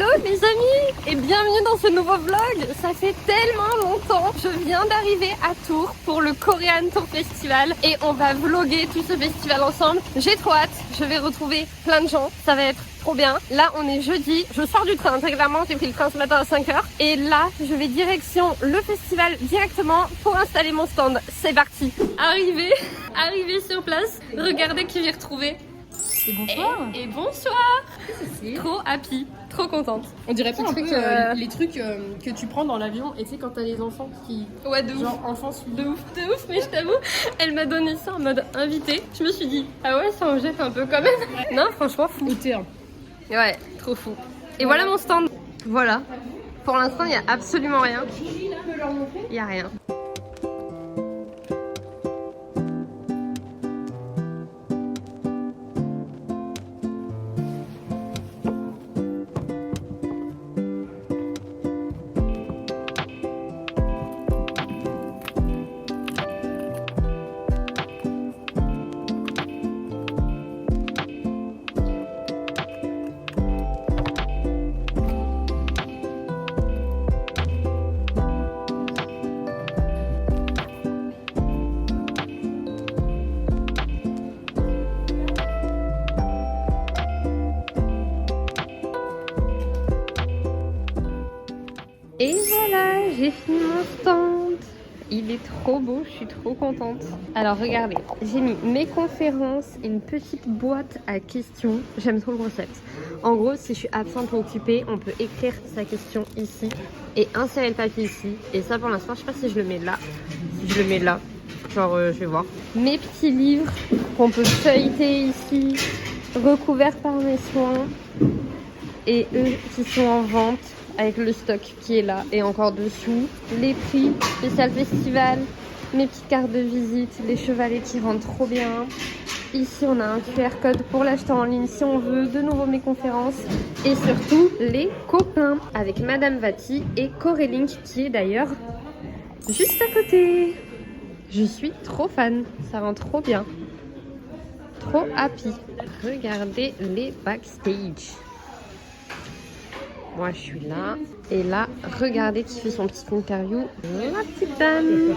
Hello les amis et bienvenue dans ce nouveau vlog. Ça fait tellement longtemps. Je viens d'arriver à Tours pour le Korean Tour Festival et on va vlogger tout ce festival ensemble. J'ai trop hâte, je vais retrouver plein de gens, ça va être trop bien. Là on est jeudi, je sors du train très clairement, j'ai pris le train ce matin à 5h et là je vais direction le festival directement pour installer mon stand. C'est parti. Arrivé sur place, regardez qui j'ai retrouvé. Et bonsoir. Et bonsoir. Trop happy, trop contente. On dirait pas un peu les trucs que tu prends dans l'avion et tu sais quand t'as les enfants qui... Ouais de genre ouf. enfants suivis. De ouf, mais je t'avoue, elle m'a donné ça en mode invité. Je me suis dit, ah ouais, ça en jette un peu quand même. Non, franchement, fou. Ouais, trop fou. Et voilà mon stand. Voilà. Pour l'instant, il n'y a absolument rien. Il n'y a rien. Et voilà, j'ai fini mon stand. Il est trop beau, je suis trop contente. Alors regardez, j'ai mis mes conférences et une petite boîte à questions. J'aime trop le concept. En gros, si je suis absente ou occupée, on peut écrire sa question ici et insérer le papier ici. Et ça pour l'instant, je sais pas si je le mets là. Si je le mets là, genre je vais voir. Mes petits livres qu'on peut feuilleter ici, recouverts par mes soins. Et eux qui sont en vente. Avec le stock qui est là et encore dessous, les prix, spécial festival, mes petites cartes de visite, les chevalets qui rentrent trop bien. Ici on a un QR code pour l'acheter en ligne si on veut, de nouveau mes conférences et surtout les copains avec Madame Vati et Corelink qui est d'ailleurs juste à côté. Je suis trop fan, ça rend trop bien, trop happy. Regardez les backstage. Moi je suis là. Et là, regardez qui fait son petit interview. La petite dame.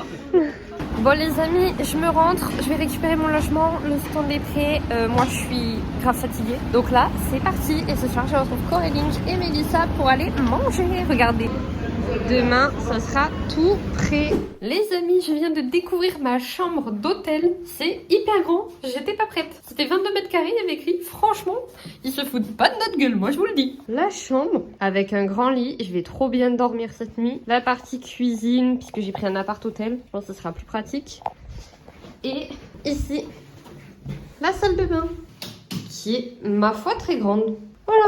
Bon les amis, je me rentre. Je vais récupérer mon logement. Le stand est prêt. Moi je suis grave fatiguée. Donc là, c'est parti. Et ce soir, je retrouve Corelink et Mélissa pour aller manger. Regardez. Demain, ça sera tout prêt. Les amis, je viens de découvrir ma chambre d'hôtel. C'est hyper grand. J'étais pas prête. C'était 22 mètres carrés avec lit. Franchement, ils se foutent pas de notre gueule, moi je vous le dis. La chambre avec un grand lit. Je vais trop bien dormir cette nuit. La partie cuisine, puisque j'ai pris un appart hôtel. Je pense que ce sera plus pratique. Et ici, la salle de bain, qui est, ma foi, très grande. Voilà.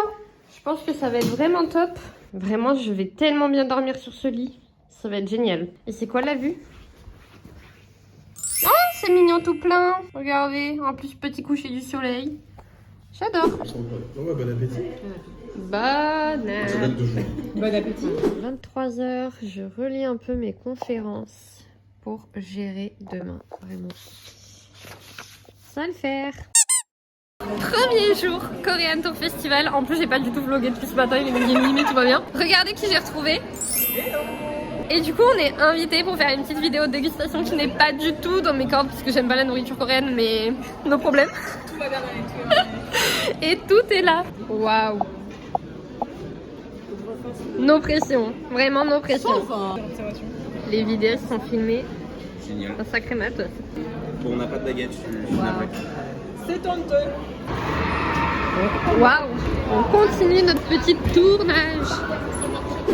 Je pense que ça va être vraiment top. Vraiment, je vais tellement bien dormir sur ce lit. Ça va être génial. Et c'est quoi la vue? Oh, c'est mignon tout plein. Regardez, en plus petit coucher du soleil. J'adore. Bon appétit. Bon appétit. 23h, je relis un peu mes conférences pour gérer demain. Vraiment. Ça va le faire. Premier jour Korean Tour Festival. En plus j'ai pas du tout vlogué depuis ce matin, il est minuit mais tout va bien. Regardez qui j'ai retrouvé. Et du coup on est invités pour faire une petite vidéo de dégustation qui n'est pas du tout dans mes cordes parce que j'aime pas la nourriture coréenne, mais nos problèmes. Tout va bien avec toi. Et tout est là. Waouh. No pression, vraiment no pression. Les vidéos sont filmées. Génial. Un sacré matos. Bon, on n'a pas de baguette, je suis navré. C'est honteux. Waouh. On continue notre petit tournage.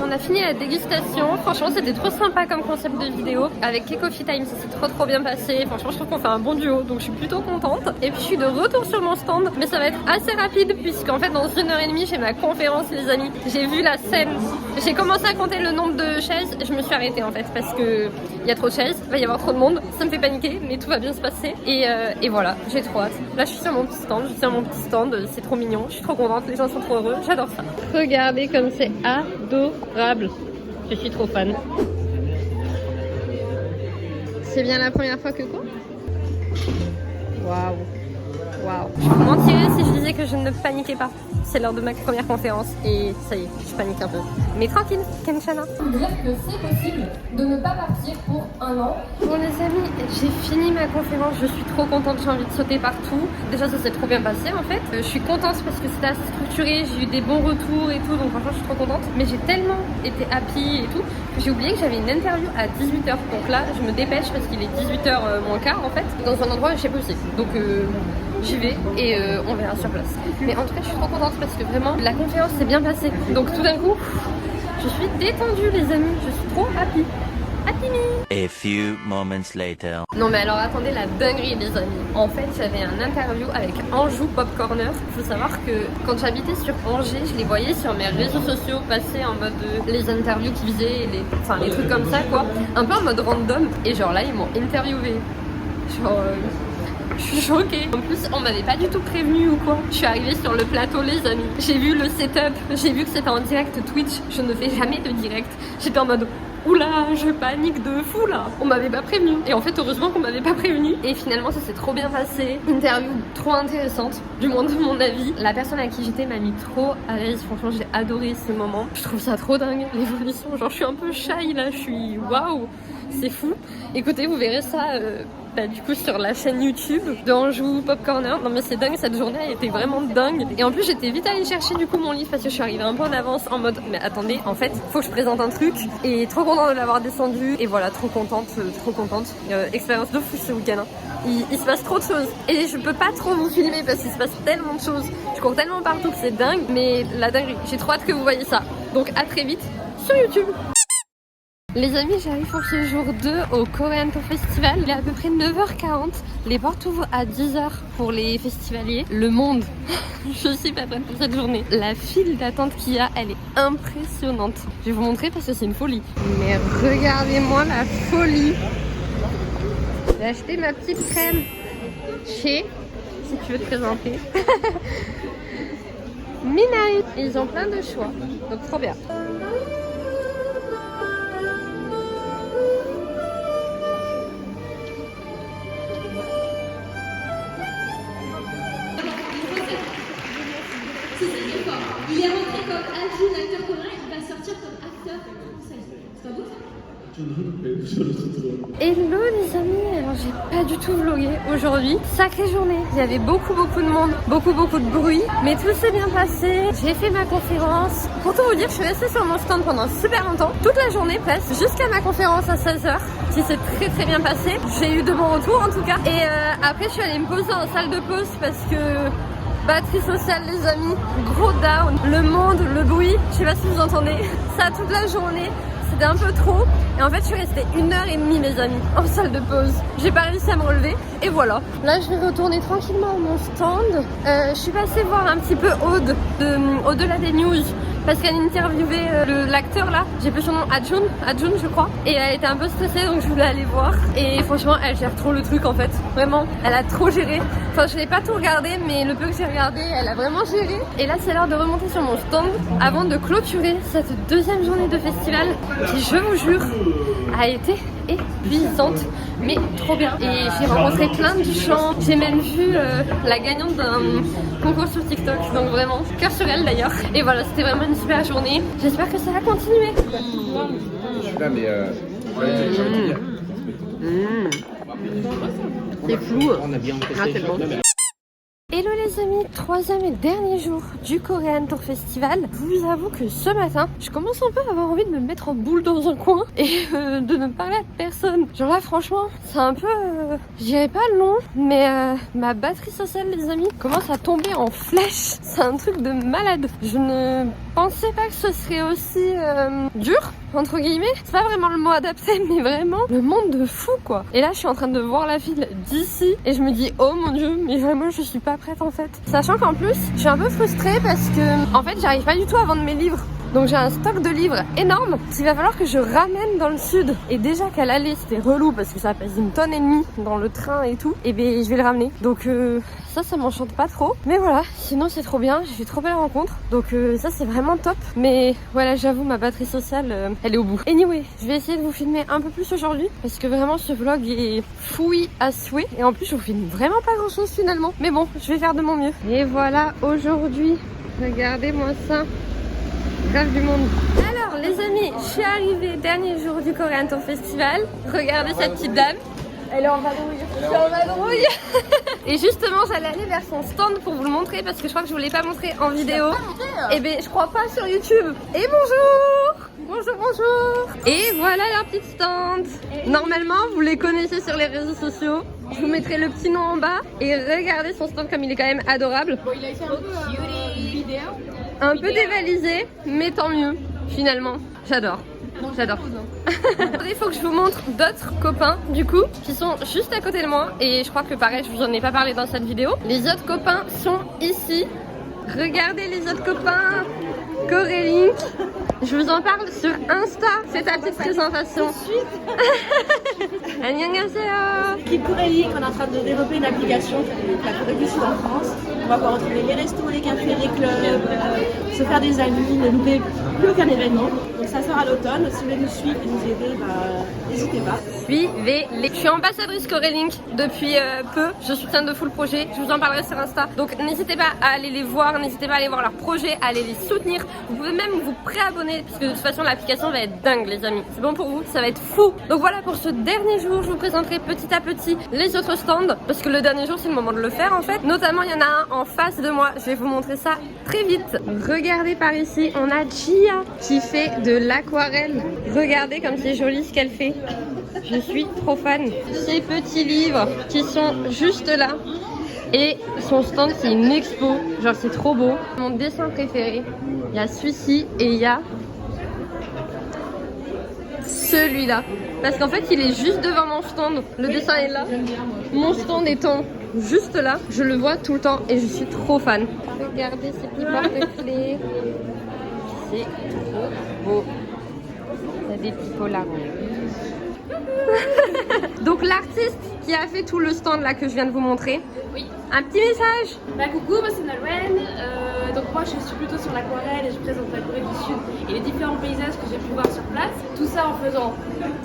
On a fini la dégustation. Franchement, c'était trop sympa comme concept de vidéo. Avec Coffee Time, ça s'est trop bien passé. Franchement, je trouve qu'on fait un bon duo, donc je suis plutôt contente. Et puis, je suis de retour sur mon stand, mais ça va être assez rapide puisqu'en fait, dans 1h30, j'ai ma conférence, les amis. J'ai vu la scène. J'ai commencé à compter le nombre de chaises. Je me suis arrêtée en fait parce que il y a trop de chaises, il va y avoir trop de monde. Ça me fait paniquer, mais tout va bien se passer. Et voilà, j'ai trop hâte. Là, je suis sur mon petit stand. Je tiens mon petit stand. C'est trop mignon. Je suis trop contente. Les gens sont trop heureux. J'adore ça. Regardez comme c'est adorable. Je suis trop fan. C'est bien la première fois que quoi? Waouh. Waouh. Je vous mentirais si je disais que je ne paniquais pas. C'est l'heure de ma première conférence et ça y est, je panique un peu. Mais tranquille, Kenshana. Dire que c'est possible de ne pas partir pour un an. Bon les amis, j'ai fini ma conférence, je suis trop contente, j'ai envie de sauter partout. Déjà ça s'est trop bien passé en fait. Je suis contente parce que c'était assez structuré, j'ai eu des bons retours et tout, donc franchement je suis trop contente. Mais j'ai tellement été happy et tout que j'ai oublié que j'avais une interview à 18h. Donc là je me dépêche parce qu'il est 18h moins quart en fait, dans un endroit où je sais pas où c'est. Donc j'y vais et on verra sur place. Mais en tout cas je suis trop contente parce que vraiment la conférence s'est bien passée. Donc tout d'un coup, je suis détendue les amis, je suis trop happy. Happy me. A few moments later. Non mais alors attendez la dinguerie les amis. En fait j'avais un interview avec Anjou Pop Corner. Il faut savoir que quand j'habitais sur Angers, je les voyais sur mes réseaux sociaux passer en mode les interviews qu'ils faisaient, les trucs comme ça quoi. Un peu en mode random. Et genre là ils m'ont interviewé. Genre... je suis choquée. En plus, on m'avait pas du tout prévenu ou quoi. Je suis arrivée sur le plateau, les amis. J'ai vu le setup. J'ai vu que c'était en direct Twitch. Je ne fais jamais de direct. J'étais en mode oula, je panique de fou là. On m'avait pas prévenu. Et en fait, heureusement qu'on m'avait pas prévenu. Et finalement, ça s'est trop bien passé. Interview trop intéressante, du moins de mon avis. La personne à qui j'étais m'a mis trop à l'aise. Franchement, j'ai adoré ce moment. Je trouve ça trop dingue, l'évolution. Genre, je suis un peu shy là. Je suis waouh. C'est fou. Écoutez, vous verrez ça du coup sur la chaîne YouTube d'Anjou Pop Corner. Non mais c'est dingue, cette journée elle était vraiment dingue. Et en plus j'étais vite allée chercher du coup mon livre parce que je suis arrivée un peu en avance en mode mais attendez, en fait faut que je présente un truc. Et trop contente de l'avoir descendu. Et voilà, trop contente, trop contente. Expérience de fou ce week-end. Il se passe trop de choses. Et je peux pas trop vous filmer parce qu'il se passe tellement de choses. Je cours tellement partout que c'est dingue. Mais la dinguerie, j'ai trop hâte que vous voyez ça. Donc à très vite sur YouTube. Les amis, j'arrive pour ce jour 2 au Korean Tour Festival. Il est à peu près 9h40. Les portes ouvrent à 10h pour les festivaliers. Le monde, je suis pas prête pour cette journée. La file d'attente qu'il y a, elle est impressionnante. Je vais vous montrer parce que c'est une folie. Mais regardez-moi la folie. J'ai acheté ma petite crème chez, si tu veux te présenter, Minai. Ils ont plein de choix, donc trop bien. Il est rentré comme Ajun, acteur coréen, il va sortir comme acteur français. C'est pas beau ça? Hello les amis, alors j'ai pas du tout vlogué aujourd'hui. Sacrée journée, il y avait beaucoup de monde, beaucoup de bruit, mais tout s'est bien passé. J'ai fait ma conférence. Pour tout vous dire, je suis restée sur mon stand pendant super longtemps, toute la journée presque, jusqu'à ma conférence à 16h, qui s'est très bien passé. J'ai eu de bons retours en tout cas. Et après je suis allée me poser en salle de pause parce que batterie sociale les amis, gros down, le monde, le bruit, je sais pas si vous entendez, ça toute la journée, c'était un peu trop. Et en fait je suis restée 1h30 mes amis, en salle de pause, j'ai pas réussi à me relever et voilà. Là je vais retourner tranquillement à mon stand, je suis passée voir un petit peu Aude, au-delà des news, parce qu'elle interviewait l'acteur là, j'ai plus son nom, Ajun je crois, et elle était un peu stressée donc je voulais aller voir. Et franchement elle gère trop le truc en fait, vraiment, elle a trop géré. Enfin je n'ai pas tout regardé mais le peu que j'ai regardé elle a vraiment géré. Et là c'est l'heure de remonter sur mon stand avant de clôturer cette deuxième journée de festival qui je vous jure a été épuisante mais trop bien. Et j'ai rencontré plein de gens, j'ai même vu la gagnante d'un concours sur TikTok, donc vraiment cœur sur elle d'ailleurs. Et voilà, c'était vraiment une super journée, j'espère que ça va continuer. Je suis là mais j'ai envie de dire. C'est flou. On a bien Ah, c'est bon. Hello les amis, troisième et dernier jour du Korean Tour Festival. Je vous avoue que ce matin, je commence un peu à avoir envie de me mettre en boule dans un coin et de ne parler à personne. Genre là franchement, c'est un peu, je dirais pas long, mais ma batterie sociale les amis commence à tomber en flèche. C'est un truc de malade. Je ne pensais pas que ce serait aussi dur, entre guillemets. C'est pas vraiment le mot adapté, mais vraiment le monde de fou quoi. Et là je suis en train de voir la file d'ici et je me dis oh mon dieu, mais vraiment je suis pas prête en fait. Sachant qu'en plus je suis un peu frustrée parce que en fait j'arrive pas du tout à vendre mes livres. Donc j'ai un stock de livres énorme qu'il va falloir que je ramène dans le sud. Et déjà qu'à l'aller c'était relou parce que ça pèse 1,5 tonne dans le train et tout. Et ben je vais le ramener. Donc ça m'enchante pas trop. Mais voilà, sinon c'est trop bien. J'ai fait trop belle rencontre. Donc ça c'est vraiment top. Mais voilà, j'avoue ma batterie sociale elle est au bout. Anyway, je vais essayer de vous filmer un peu plus aujourd'hui parce que vraiment ce vlog est fouillis à souhait. Et en plus je vous filme vraiment pas grand chose finalement. Mais bon, je vais faire de mon mieux. Et voilà aujourd'hui, regardez-moi ça. Grave du monde. Alors les amis, je suis arrivée dernier jour du Korean Tour Festival. Regardez cette petite dame. Elle est en vadrouille. Je suis en vadrouille. Et justement, j'allais aller vers son stand pour vous le montrer parce que je crois que je vous l'ai pas montré en vidéo. Et ben, je crois pas sur YouTube. Et bonjour. Bonjour, bonjour. Et voilà leur petite stand. Normalement, vous les connaissez sur les réseaux sociaux. Je vous mettrai le petit nom en bas. Et regardez son stand comme il est quand même adorable. Bon, il a été un peu vidéo. Un peu dévalisé, mais tant mieux, finalement. J'adore. J'adore. Il faut que je vous montre d'autres copains, du coup, qui sont juste à côté de moi. Et je crois que pareil, je vous en ai pas parlé dans cette vidéo. Les autres copains sont ici. Regardez les autres copains. Corelink. Je vous en parle sur Insta. C'est ta petite présentation. Annyeonghaseyo. L'équipe Corelink, on est en train de développer une application qui la Corée du Sud en France. On va pouvoir retrouver les restos, les cafés, les clubs, se faire des amis, ne louper plus aucun événement. Donc ça sort à l'automne. Si vous voulez nous suivre et nous aider, n'hésitez pas. Suivez-les. Je suis ambassadrice Corelink depuis peu. Je soutiens de fou le projet. Je vous en parlerai sur Insta. Donc n'hésitez pas à aller les voir. N'hésitez pas à aller voir leurs projets, à aller les soutenir. Vous pouvez même vous préabonner parce que de toute façon l'application va être dingue les amis. C'est bon pour vous, ça va être fou. Donc voilà, pour ce dernier jour, je vous présenterai petit à petit les autres stands parce que le dernier jour c'est le moment de le faire en fait. Notamment il y en a un en face de moi. Je vais vous montrer ça très vite. Regardez par ici, on a Gia qui fait de l'aquarelle. Regardez comme c'est joli ce qu'elle fait. Je suis trop fan. Ces petits livres qui sont juste là. Et son stand c'est une expo, genre c'est trop beau. Mon dessin préféré, il y a celui-ci et il y a celui-là. Parce qu'en fait il est juste devant mon stand, le dessin est là. Mon stand étant juste là, je le vois tout le temps et je suis trop fan. Regardez ces petits porte-clés, c'est trop beau. Il y a des petits polars. Donc l'artiste qui a fait tout le stand là que je viens de vous montrer. Oui. Un petit message. Coucou, moi c'est Nolwenn. Donc moi je suis plutôt sur l'aquarelle et je présente la Corée du Sud et les différents paysages que j'ai pu voir sur place. Tout ça en faisant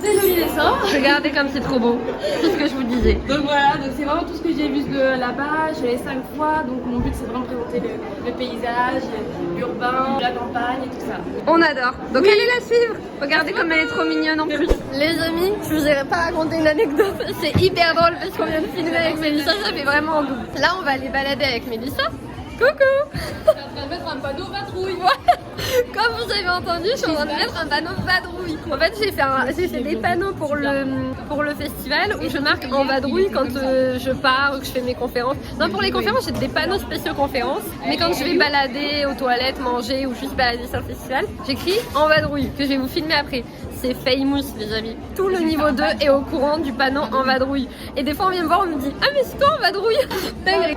des jolis dessins. Regardez comme c'est trop beau. C'est ce que je vous disais. Donc voilà, donc c'est vraiment tout ce que j'ai vu de là-bas. Je suis allée 5 fois, donc mon but c'est vraiment de présenter le paysage, l'urbain, la campagne et tout ça. On adore. Donc allez la suivre. Regardez comme elle est trop mignonne en plus. Les amis, je vous ai pas raconté une anecdote. C'est hyper drôle parce qu'on vient de filmer avec Mélissa. Ça fait vraiment un double. Là on va aller balader avec Mélissa. Coucou. Je suis en train de mettre un panneau vadrouille. Comme vous avez entendu, je suis en train de mettre un panneau vadrouille. En fait, j'ai fait des panneaux pour le festival où je marque en vadrouille quand je pars ou que je fais mes conférences. Non, pour les conférences, j'ai des panneaux spéciaux conférences. Mais quand je vais balader aux toilettes, manger ou juste balader sur le festival, j'écris en vadrouille que je vais vous filmer après. C'est famous les amis. Tout le niveau 2 est au courant du panneau en vadrouille. Et des fois on vient me voir, on me dit ah mais c'est toi en vadrouille. Dingue.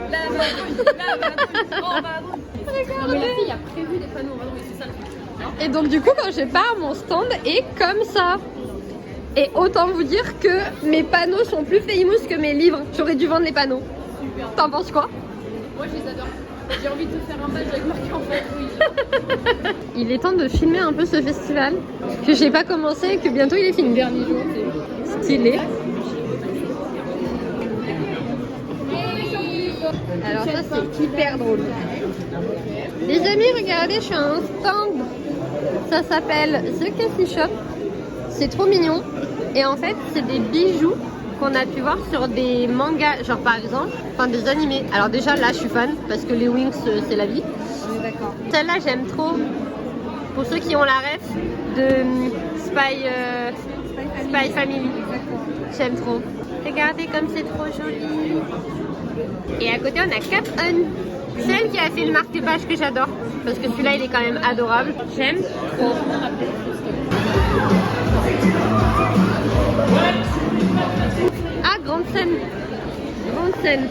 Non mais la fille a prévu des panneaux en vadrouille, c'est ça le truc. Et donc du coup quand je pars, mon stand est comme ça. Et autant vous dire que mes panneaux sont plus famous que mes livres. J'aurais dû vendre les panneaux. T'en penses quoi? Moi je les adore. J'ai envie de faire un badge avec marqué en vadrouille. Il est temps de filmer un peu ce festival que j'ai pas commencé et que bientôt il est fini. Dernier jour, c'est Stylé. Alors ça c'est hyper drôle. Les amis, regardez, je suis à un stand. Ça s'appelle The Coffee Shop. C'est trop mignon. Et en fait, c'est des bijoux qu'on a pu voir sur des mangas, genre par exemple, enfin des animés. Alors déjà là, je suis fan parce que les Wings, c'est la vie. d'accord. Celle-là, j'aime trop. Pour ceux qui ont la ref de Spy Family. J'aime trop. Regardez comme c'est trop joli. Et à côté, on a Cap On. Celle qui a fait le marque-page que j'adore. Parce que celui-là, il est quand même adorable. J'aime trop. Ah, grande scène. Grande scène.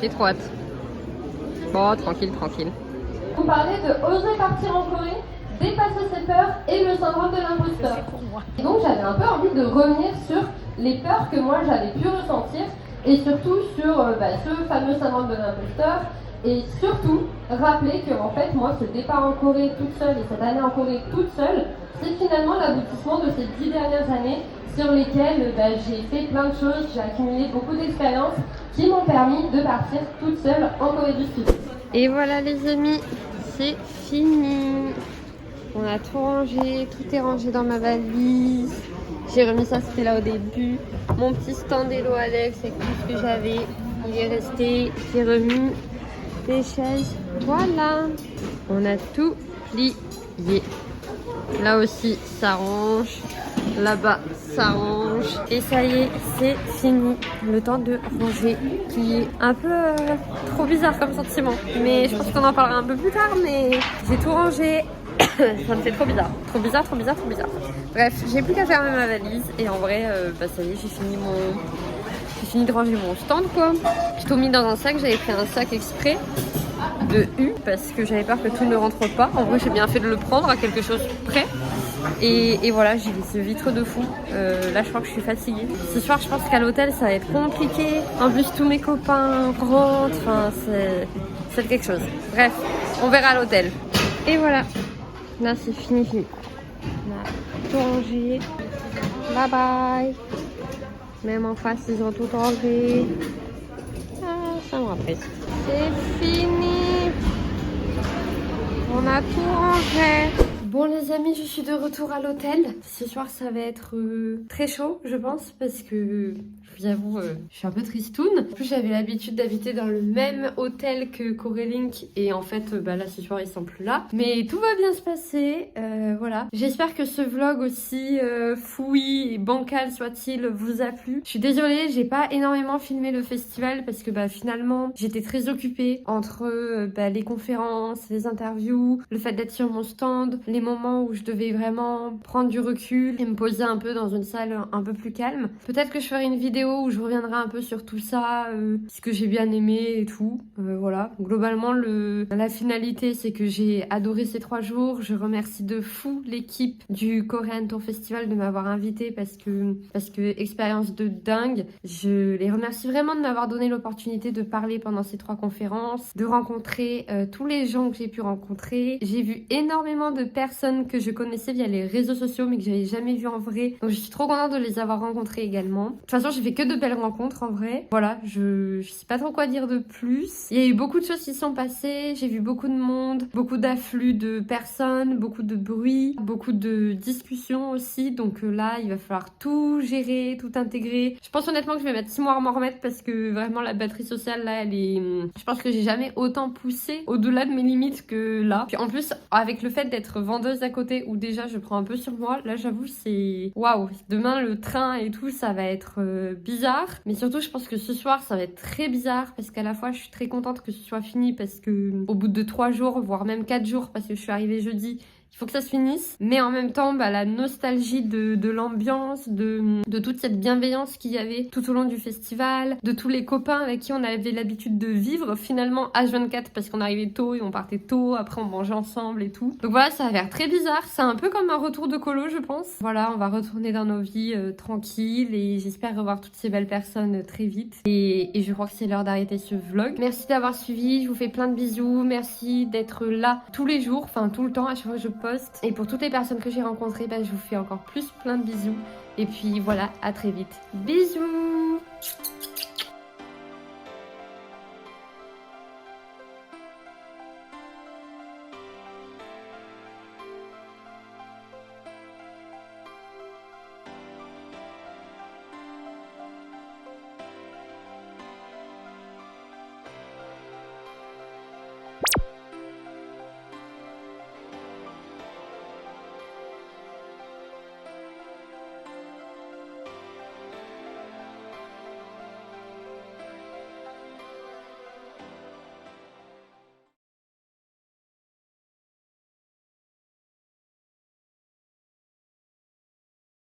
J'ai trop hâte. Bon, tranquille, tranquille. Vous parlez de oser partir en Corée, dépasser ses peurs et le syndrome de l'imposteur. Et donc j'avais un peu envie de revenir sur les peurs que moi j'avais pu ressentir et surtout sur ce fameux syndrome de l'imposteur et surtout rappeler que en fait moi ce départ en Corée toute seule et cette année en Corée toute seule, c'est finalement l'aboutissement de ces 10 dernières années sur lesquelles j'ai fait plein de choses, j'ai accumulé beaucoup d'expériences qui m'ont permis de partir toute seule en Corée du Sud. Et voilà les amis, c'est fini. On a tout rangé, tout est rangé dans ma valise. J'ai remis ça, c'était là au début. Mon petit stand Hello Alex avec tout ce que j'avais, il est resté. J'ai remis les chaises. Voilà, on a tout plié. Là aussi, ça range. Là-bas, ça range. Et ça y est, c'est fini. Le temps de ranger, plier. Un peu trop bizarre comme sentiment. Mais je pense qu'on en parlera un peu plus tard. Mais j'ai tout rangé. Ça me fait trop bizarre. Trop bizarre, trop bizarre, trop bizarre. Bref, j'ai plus qu'à fermer ma valise. Et en vrai, ça y est, j'ai fini de ranger mon stand, quoi. J'ai tout mis dans un sac. J'avais pris un sac exprès de U parce que j'avais peur que tout ne rentre pas. En vrai, j'ai bien fait de le prendre à quelque chose près. Et voilà, j'ai ce vitre de fou. Là, je crois que je suis fatiguée. Ce soir, je pense qu'à l'hôtel, ça va être compliqué. En plus, tous mes copains rentrent. Enfin, c'est quelque chose. Bref, on verra à l'hôtel. Et voilà. Là, c'est fini. On a tout rangé. Bye bye. Même en face, ils ont tout rangé. Ah, ça me rappelle. C'est fini. On a tout rangé. Bon les amis, je suis de retour à l'hôtel. Ce soir ça va être très chaud je pense parce que je vous avoue je suis un peu tristoune. En plus j'avais l'habitude d'habiter dans le même hôtel que Corelink et en fait là ce soir ils sont plus là. Mais tout va bien se passer, voilà. J'espère que ce vlog aussi fouillis et bancal soit-il vous a plu. Je suis désolée, j'ai pas énormément filmé le festival parce que finalement j'étais très occupée entre les conférences, les interviews, le fait d'être sur mon stand, les moments où je devais vraiment prendre du recul et me poser un peu dans une salle un peu plus calme. Peut-être que je ferai une vidéo où je reviendrai un peu sur tout ça, ce que j'ai bien aimé et tout. Voilà. Globalement, la finalité, c'est que j'ai adoré ces 3 jours. Je remercie de fou l'équipe du Korean Tour Festival de m'avoir invitée parce que expérience de dingue. Je les remercie vraiment de m'avoir donné l'opportunité de parler pendant ces 3 conférences, de rencontrer tous les gens que j'ai pu rencontrer. J'ai vu énormément de personnes que je connaissais via les réseaux sociaux mais que j'avais jamais vu en vrai. Donc je suis trop contente de les avoir rencontrés également. De toute façon, j'ai fait que de belles rencontres en vrai. Voilà, je sais pas trop quoi dire de plus. Il y a eu beaucoup de choses qui sont passées. J'ai vu beaucoup de monde, beaucoup d'afflux de personnes, beaucoup de bruit, beaucoup de discussions aussi. Donc là, il va falloir tout gérer, tout intégrer. Je pense honnêtement que je vais mettre 6 mois à m'en remettre parce que vraiment la batterie sociale là, elle est... Je pense que j'ai jamais autant poussé au-delà de mes limites que là. Puis en plus, avec le fait d'être vendeuse à côté où déjà je prends un peu sur moi, là j'avoue c'est waouh. Demain le train et tout ça va être bizarre, mais surtout je pense que ce soir ça va être très bizarre parce qu'à la fois je suis très contente que ce soit fini parce que au bout de 3 jours voire même 4 jours parce que je suis arrivée jeudi, il faut que ça se finisse, mais en même temps la nostalgie de l'ambiance, de toute cette bienveillance qu'il y avait tout au long du festival, de tous les copains avec qui on avait l'habitude de vivre finalement H24 parce qu'on arrivait tôt et on partait tôt, après on mangeait ensemble et tout. Donc voilà, ça a l'air très bizarre, c'est un peu comme un retour de colo je pense. Voilà, on va retourner dans nos vies tranquilles et j'espère revoir toutes ces belles personnes très vite. Et je crois que c'est l'heure d'arrêter ce vlog. Merci d'avoir suivi, je vous fais plein de bisous, merci d'être là tous les jours, enfin tout le temps à chaque fois que je poste. Et pour toutes les personnes que j'ai rencontrées, je vous fais encore plein de bisous. Et puis voilà, à très vite. Bisous!